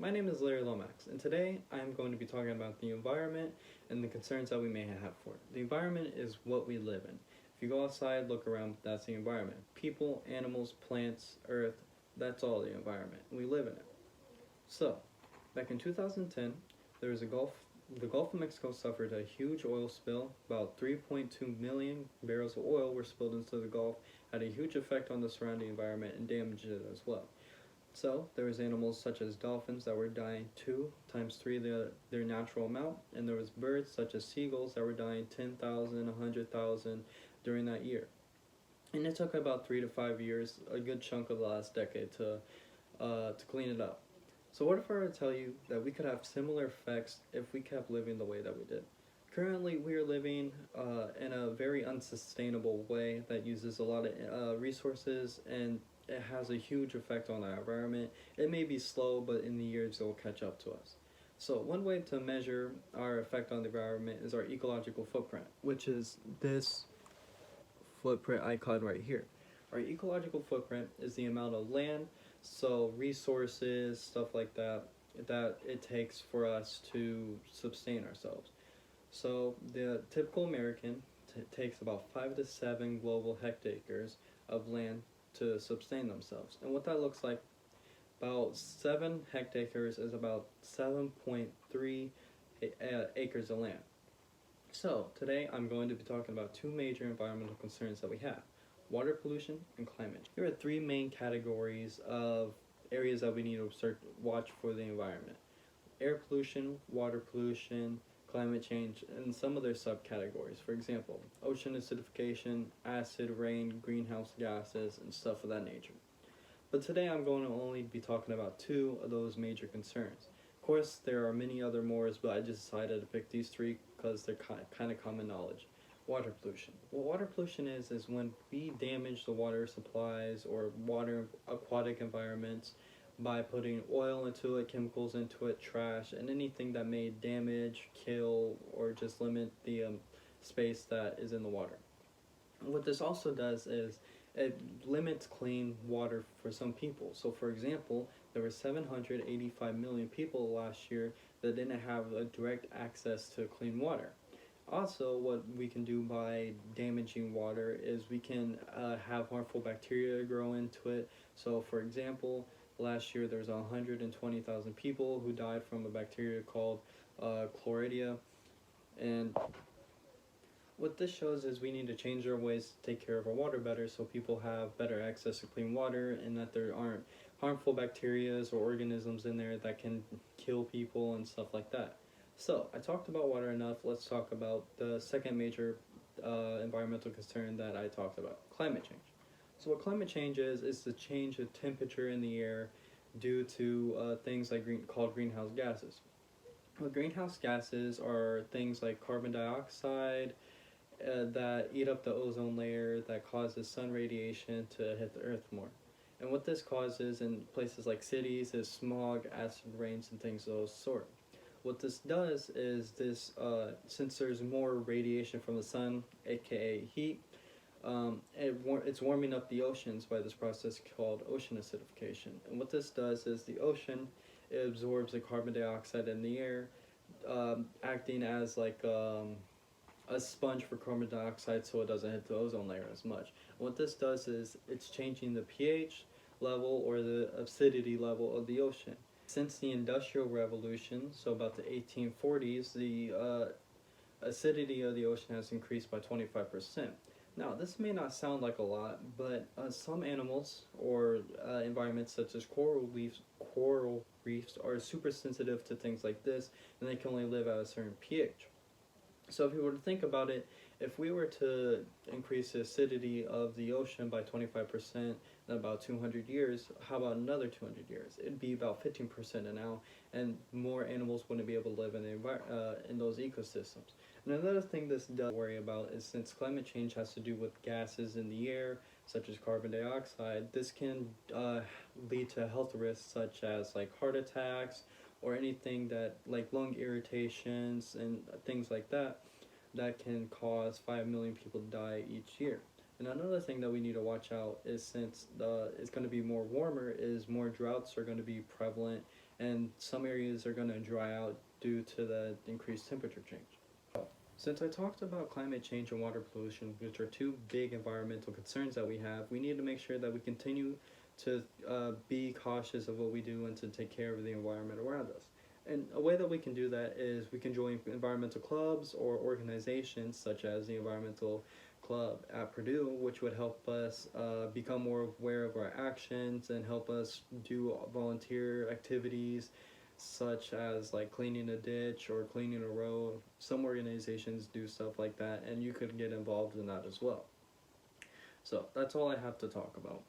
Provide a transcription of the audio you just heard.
my name is Larry Lomax, and today I'm going to be talking about the environment and the concerns that we may have for it. The environment is what we live in. If you go outside, look around, that's the environment. People, animals, plants, earth, that's all the environment. We live in it. So, back in 2010, there was the Gulf of Mexico suffered a huge oil spill. About 3.2 million barrels of oil were spilled into the Gulf, had a huge effect on the surrounding environment and damaged it as well. So there was animals such as dolphins that were dying 2 times 3 their natural amount, and there was birds such as seagulls that were dying 10,000, 100,000 during that year. And it took about 3 to 5 years, a good chunk of the last decade, to clean it up. So what if I were to tell you that we could have similar effects if we kept living the way that we did? Currently, we are living in a very unsustainable way that uses a lot of resources, and it has a huge effect on our environment. It may be slow, but in the years it will catch up to us. So one way to measure our effect on the environment is our ecological footprint, which is this footprint icon right here. Our ecological footprint is the amount of land, so resources, stuff like that it takes for us to sustain ourselves. So the typical American takes about 5 to 7 global hectares of land to sustain themselves. And what that looks like, about 7 hectares is about 7.3 acres of land. So today I'm going to be talking about 2 major environmental concerns that we have: water pollution and climate change. There are 3 main categories of areas that we need to watch for the environment: air pollution, water pollution, climate change, and some of their subcategories. For example, ocean acidification, acid rain, greenhouse gases, and stuff of that nature. But today I'm going to only be talking about 2 of those major concerns. Of course, there are many other more, but I just decided to pick these 3 because they're kind of common knowledge. Water pollution. What water pollution is when we damage the water supplies or water aquatic environments by putting oil into it, chemicals into it, trash, and anything that may damage, kill, or just limit the space that is in the water. What this also does is it limits clean water for some people. So for example, there were 785 million people last year that didn't have a direct access to clean water. Also, what we can do by damaging water is we can have harmful bacteria grow into it. So for example, last year there was 120,000 people who died from a bacteria called Chlamydia. And what this shows is we need to change our ways to take care of our water better so people have better access to clean water and that there aren't harmful bacteria or organisms in there that can kill people and stuff like that. So, I talked about water enough. Let's talk about the second major environmental concern that I talked about: climate change. So what climate change is the change of temperature in the air due to things like called greenhouse gases. Well, greenhouse gases are things like carbon dioxide that eat up the ozone layer, that causes sun radiation to hit the earth more. And what this causes in places like cities is smog, acid rains, and things of those sort. What this does is since there's more radiation from the sun, aka heat, it's warming up the oceans by this process called ocean acidification. And what this does is the ocean absorbs the carbon dioxide in the air, acting as like a sponge for carbon dioxide so it doesn't hit the ozone layer as much. And what this does is it's changing the pH level or the acidity level of the ocean. Since the Industrial Revolution, so about the 1840s, the acidity of the ocean has increased by 25%. Now, this may not sound like a lot, but some animals or environments such as coral reefs are super sensitive to things like this, and they can only live at a certain pH. So if you were to think about it, if we were to increase the acidity of the ocean by 25% in about 200 years, how about another 200 years? It'd be about 15% now, and more animals wouldn't be able to live in those ecosystems. And another thing this does worry about is since climate change has to do with gases in the air, such as carbon dioxide, this can lead to health risks such as like heart attacks or anything that like lung irritations and things like that can cause 5 million people to die each year. And another thing that we need to watch out is, since it's going to be more warmer, is more droughts are going to be prevalent, and some areas are going to dry out due to the increased temperature change. Since I talked about climate change and water pollution, which are two big environmental concerns that we have, we need to make sure that we continue to be cautious of what we do and to take care of the environment around us. And a way that we can do that is we can join environmental clubs or organizations such as the Environmental Club at Purdue, which would help us become more aware of our actions and help us do volunteer activities such as like cleaning a ditch or cleaning a road. Some organizations do stuff like that, and you could get involved in that as well. So that's all I have to talk about.